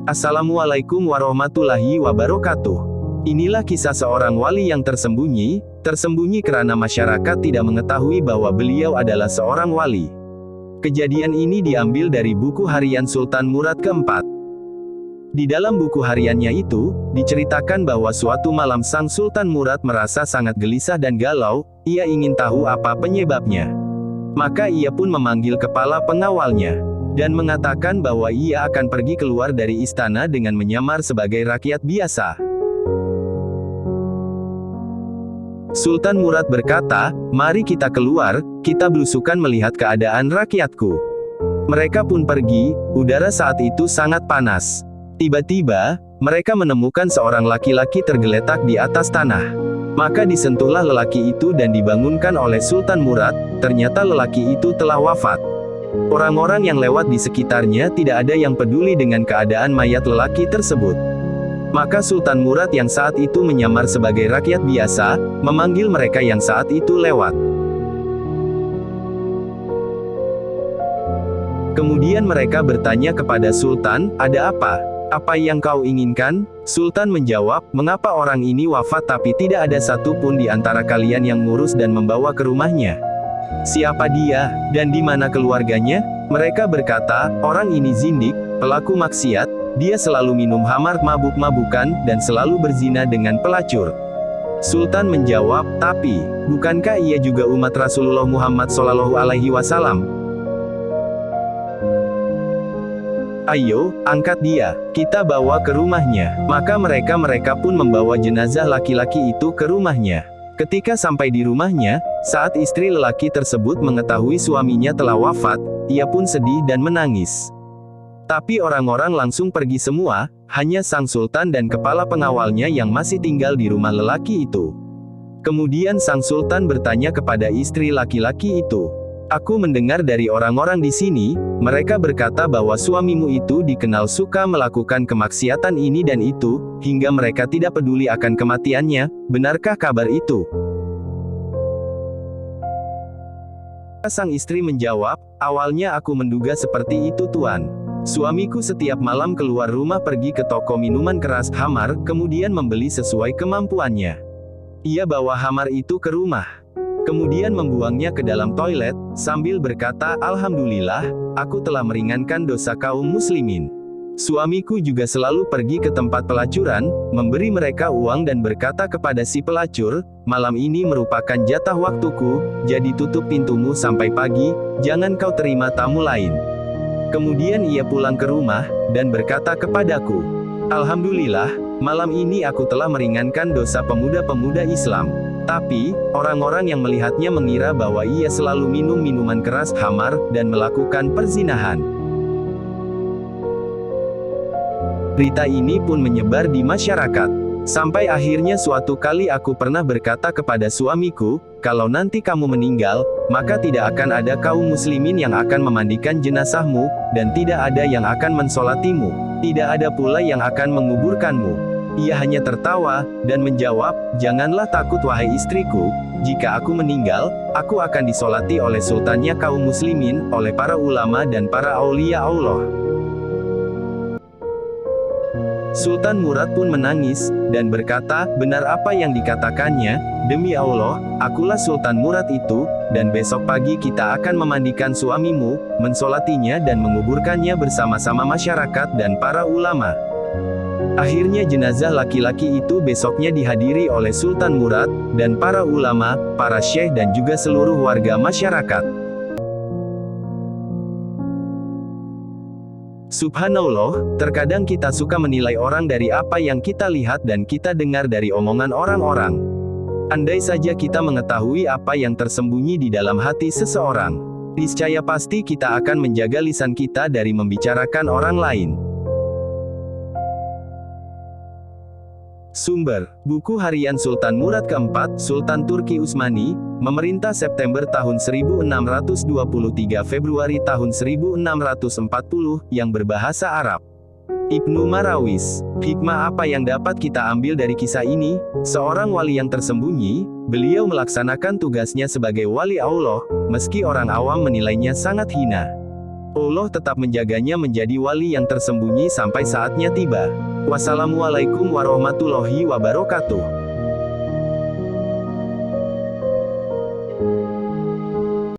Assalamualaikum warahmatullahi wabarakatuh. Inilah kisah seorang wali yang tersembunyi karena masyarakat tidak mengetahui bahwa beliau adalah seorang wali. Kejadian ini diambil dari buku harian Sultan Murad keempat. Di dalam buku hariannya itu, diceritakan bahwa suatu malam Sang Sultan Murad merasa sangat gelisah dan galau, ia ingin tahu apa penyebabnya. Maka ia pun memanggil kepala pengawalnya, dan mengatakan bahwa ia akan pergi keluar dari istana dengan menyamar sebagai rakyat biasa. Sultan Murad berkata, "Mari kita keluar, kita belusukan melihat keadaan rakyatku." Mereka pun pergi, udara saat itu sangat panas. Tiba-tiba, mereka menemukan seorang laki-laki tergeletak di atas tanah. Maka disentuhlah lelaki itu dan dibangunkan oleh Sultan Murad, ternyata lelaki itu telah wafat. Orang-orang yang lewat di sekitarnya tidak ada yang peduli dengan keadaan mayat lelaki tersebut. Maka Sultan Murad yang saat itu menyamar sebagai rakyat biasa, memanggil mereka yang saat itu lewat. Kemudian mereka bertanya kepada Sultan, "Ada apa? Apa yang kau inginkan?" Sultan menjawab, "Mengapa orang ini wafat tapi tidak ada satu pun di antara kalian yang ngurus dan membawa ke rumahnya? Siapa dia, dan di mana keluarganya?" Mereka berkata, "Orang ini zindik, pelaku maksiat, dia selalu minum khamar, mabuk-mabukan, dan selalu berzina dengan pelacur." Sultan menjawab, "Tapi, bukankah ia juga umat Rasulullah Muhammad SAW? Ayo, angkat dia, kita bawa ke rumahnya." Maka mereka pun membawa jenazah laki-laki itu ke rumahnya. Ketika sampai di rumahnya, saat istri lelaki tersebut mengetahui suaminya telah wafat, ia pun sedih dan menangis. Tapi orang-orang langsung pergi semua, hanya sang sultan dan kepala pengawalnya yang masih tinggal di rumah lelaki itu. Kemudian sang sultan bertanya kepada istri laki-laki itu, "Aku mendengar dari orang-orang di sini, mereka berkata bahwa suamimu itu dikenal suka melakukan kemaksiatan ini dan itu, hingga mereka tidak peduli akan kematiannya, benarkah kabar itu?" Sang istri menjawab, "Awalnya aku menduga seperti itu Tuan. Suamiku setiap malam keluar rumah pergi ke toko minuman keras, khamar, kemudian membeli sesuai kemampuannya. Ia bawa khamar itu ke rumah. Kemudian membuangnya ke dalam toilet, sambil berkata, 'Alhamdulillah, aku telah meringankan dosa kaum muslimin.' Suamiku juga selalu pergi ke tempat pelacuran, memberi mereka uang dan berkata kepada si pelacur, 'Malam ini merupakan jatah waktuku, jadi tutup pintumu sampai pagi, jangan kau terima tamu lain.' Kemudian ia pulang ke rumah, dan berkata kepadaku, 'Alhamdulillah, malam ini aku telah meringankan dosa pemuda-pemuda Islam.' Tapi, orang-orang yang melihatnya mengira bahwa ia selalu minum minuman keras, khamar, dan melakukan perzinahan." Berita ini pun menyebar di masyarakat. Sampai akhirnya suatu kali aku pernah berkata kepada suamiku, "Kalau nanti kamu meninggal, maka tidak akan ada kaum muslimin yang akan memandikan jenazahmu, dan tidak ada yang akan mensolatimu, tidak ada pula yang akan menguburkanmu." Ia hanya tertawa, dan menjawab, "Janganlah takut wahai istriku, jika aku meninggal, aku akan disolati oleh sultannya kaum muslimin, oleh para ulama dan para aulia Allah." Sultan Murad pun menangis, dan berkata, "Benar apa yang dikatakannya, demi Allah, akulah Sultan Murad itu, dan besok pagi kita akan memandikan suamimu, mensolatinya dan menguburkannya bersama-sama masyarakat dan para ulama." Akhirnya jenazah laki-laki itu besoknya dihadiri oleh Sultan Murad, dan para ulama, para syekh dan juga seluruh warga masyarakat. Subhanallah, terkadang kita suka menilai orang dari apa yang kita lihat dan kita dengar dari omongan orang-orang. Andai saja kita mengetahui apa yang tersembunyi di dalam hati seseorang, niscaya pasti kita akan menjaga lisan kita dari membicarakan orang lain. Sumber: Buku Harian Sultan Murad keempat, Sultan Turki Utsmani, memerintah September tahun 1623 Februari tahun 1640, yang berbahasa Arab. Ibnu Marawis. Hikmah apa yang dapat kita ambil dari kisah ini? Seorang wali yang tersembunyi, beliau melaksanakan tugasnya sebagai wali Allah, meski orang awam menilainya sangat hina. Allah tetap menjaganya menjadi wali yang tersembunyi sampai saatnya tiba. Wassalamualaikum warahmatullahi wabarakatuh.